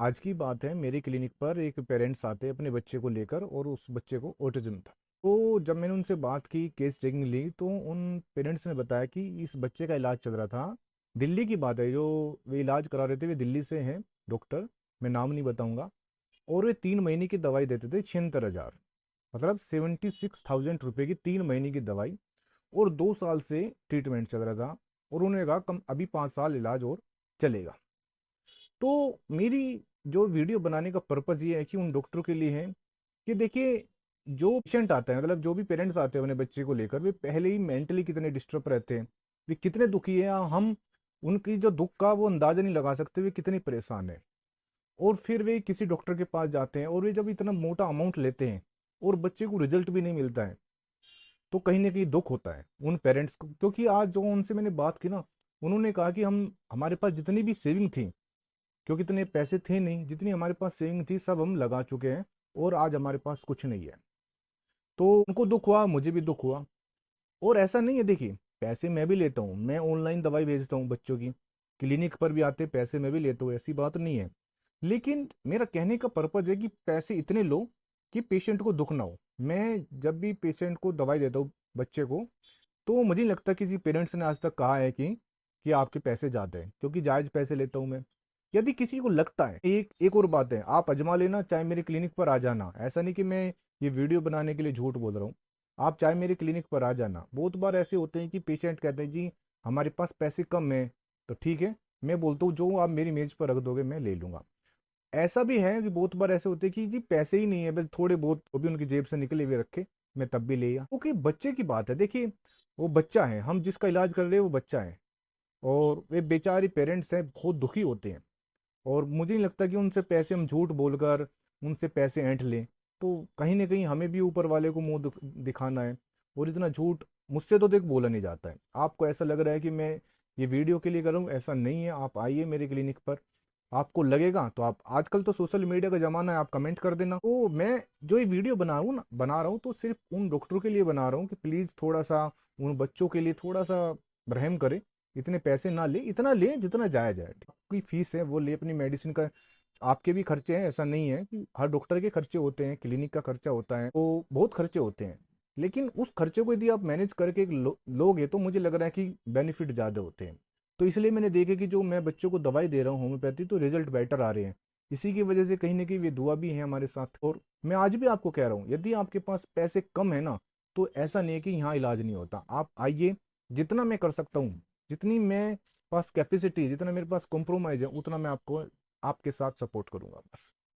आज की बात है, मेरे क्लिनिक पर एक पेरेंट्स आते हैं अपने बच्चे को लेकर और उस बच्चे को ऑटिज्म था। तो जब मैंने उनसे बात की, केस चेकिंग ली, तो उन पेरेंट्स ने बताया कि इस बच्चे का इलाज चल रहा था। दिल्ली की बात है, जो वे इलाज करा रहे थे वे दिल्ली से हैं डॉक्टर, मैं नाम नहीं बताऊंगा। और वे 3 महीने की दवाई देते थे 76,000, मतलब 76,000 रुपये की 3 महीने की दवाई। और 2 साल से ट्रीटमेंट चल रहा था। और उन्होंने कहा कम अभी 5 साल इलाज और चलेगा। तो मेरी जो वीडियो बनाने का पर्पज़ ये है कि उन डॉक्टरों के लिए है कि देखिए, जो पेशेंट आता है, मतलब जो भी पेरेंट्स आते हैं अपने बच्चे को लेकर, वे पहले ही मेंटली कितने डिस्टर्ब रहते हैं, वे कितने दुखी है, हम उनकी जो दुख का वो अंदाजा नहीं लगा सकते, वे कितने परेशान है। और फिर वे किसी डॉक्टर के पास जाते हैं और वे जब इतना मोटा अमाउंट लेते हैं और बच्चे को रिजल्ट भी नहीं मिलता है, तो कहीं ना कहीं दुख होता है उन पेरेंट्स को। क्योंकि आज जो उनसे मैंने बात की ना, उन्होंने कहा कि हम हमारे पास जितनी भी सेविंग थी, क्योंकि इतने पैसे थे नहीं, जितनी हमारे पास सेविंग थी सब हम लगा चुके हैं और आज हमारे पास कुछ नहीं है। तो उनको दुख हुआ, मुझे भी दुख हुआ। और ऐसा नहीं है, देखिए, पैसे मैं भी लेता हूँ, मैं ऑनलाइन दवाई भेजता हूँ बच्चों की, क्लिनिक पर भी आते पैसे मैं भी लेता हूँ, ऐसी बात नहीं है। लेकिन मेरा कहने का पर्पज है कि पैसे इतने लो कि पेशेंट को दुख ना हो। मैं जब भी पेशेंट को दवाई देता हूँ, बच्चे को, तो मुझे नहीं लगता किसी पेरेंट्स ने आज तक कहा है कि आपके पैसे ज़्यादा हैं, क्योंकि जायज़ पैसे लेता हूँ मैं। यदि किसी को लगता है, एक एक और बात है, आप आजमा लेना, चाहे मेरे क्लिनिक पर आ जाना, ऐसा नहीं कि मैं ये वीडियो बनाने के लिए झूठ बोल रहा हूँ। आप चाहे मेरे क्लिनिक पर आ जाना। बहुत बार ऐसे होते हैं कि पेशेंट कहते हैं जी हमारे पास पैसे कम है, तो ठीक है, मैं बोलता हूँ जो आप मेरी मेज पर रख दोगे मैं ले लूंगा। ऐसा भी है कि बहुत बार ऐसे होते हैं कि जी पैसे ही नहीं है, बस थोड़े बहुत वो भी उनकी जेब से निकले हुए रखे, मैं तब भी ले लिया, क्योंकि बच्चे की बात है। देखिए, वो बच्चा है, हम जिसका इलाज कर रहे हैं वो बच्चा है। और वे बेचारे पेरेंट्स हैं, बहुत दुखी होते हैं। और मुझे नहीं लगता कि उनसे पैसे हम झूठ बोलकर उनसे पैसे ऐंठ लें। तो कहीं ना कहीं हमें भी ऊपर वाले को मुंह दिखाना है। और इतना झूठ मुझसे तो देख बोला नहीं जाता है। आपको ऐसा लग रहा है कि मैं ये वीडियो के लिए कर रहा हूँ, ऐसा नहीं है। आप आइए मेरे क्लिनिक पर, आपको लगेगा तो आप, आजकल तो सोशल मीडिया का ज़माना है, आप कमेंट कर देना। तो मैं जो ये वीडियो बना रहा हूँ तो सिर्फ उन डॉक्टरों के लिए बना रहा हूँ कि प्लीज़ थोड़ा सा उन बच्चों के लिए थोड़ा सा रहम करें। इतने पैसे ना ले, इतना ले जितना जायज़ है। आपकी फीस है वो ले, अपनी मेडिसिन का, आपके भी खर्चे हैं, ऐसा नहीं है कि हर डॉक्टर के खर्चे होते हैं, क्लिनिक का खर्चा होता है, तो बहुत खर्चे होते हैं। लेकिन उस खर्चे को यदि आप मैनेज करके लोगे तो मुझे लग रहा है कि बेनिफिट ज़्यादा होते हैं। तो इसलिए मैंने देखा कि जो मैं बच्चों को दवाई दे रहा हूँ होम्योपैथी, तो रिजल्ट बेटर आ रहे हैं। इसी की वजह से कहीं ना कहीं वे दुआ भी है हमारे साथ। और मैं आज भी आपको कह रहा हूँ, यदि आपके पास पैसे कम है ना, तो ऐसा नहीं है कि यहाँ इलाज नहीं होता। आप आइए, जितना मैं कर सकता हूँ, जितनी मैं पास कैपेसिटी, जितना मेरे पास कॉम्प्रोमाइज है, उतना मैं आपको आपके साथ सपोर्ट करूंगा बस।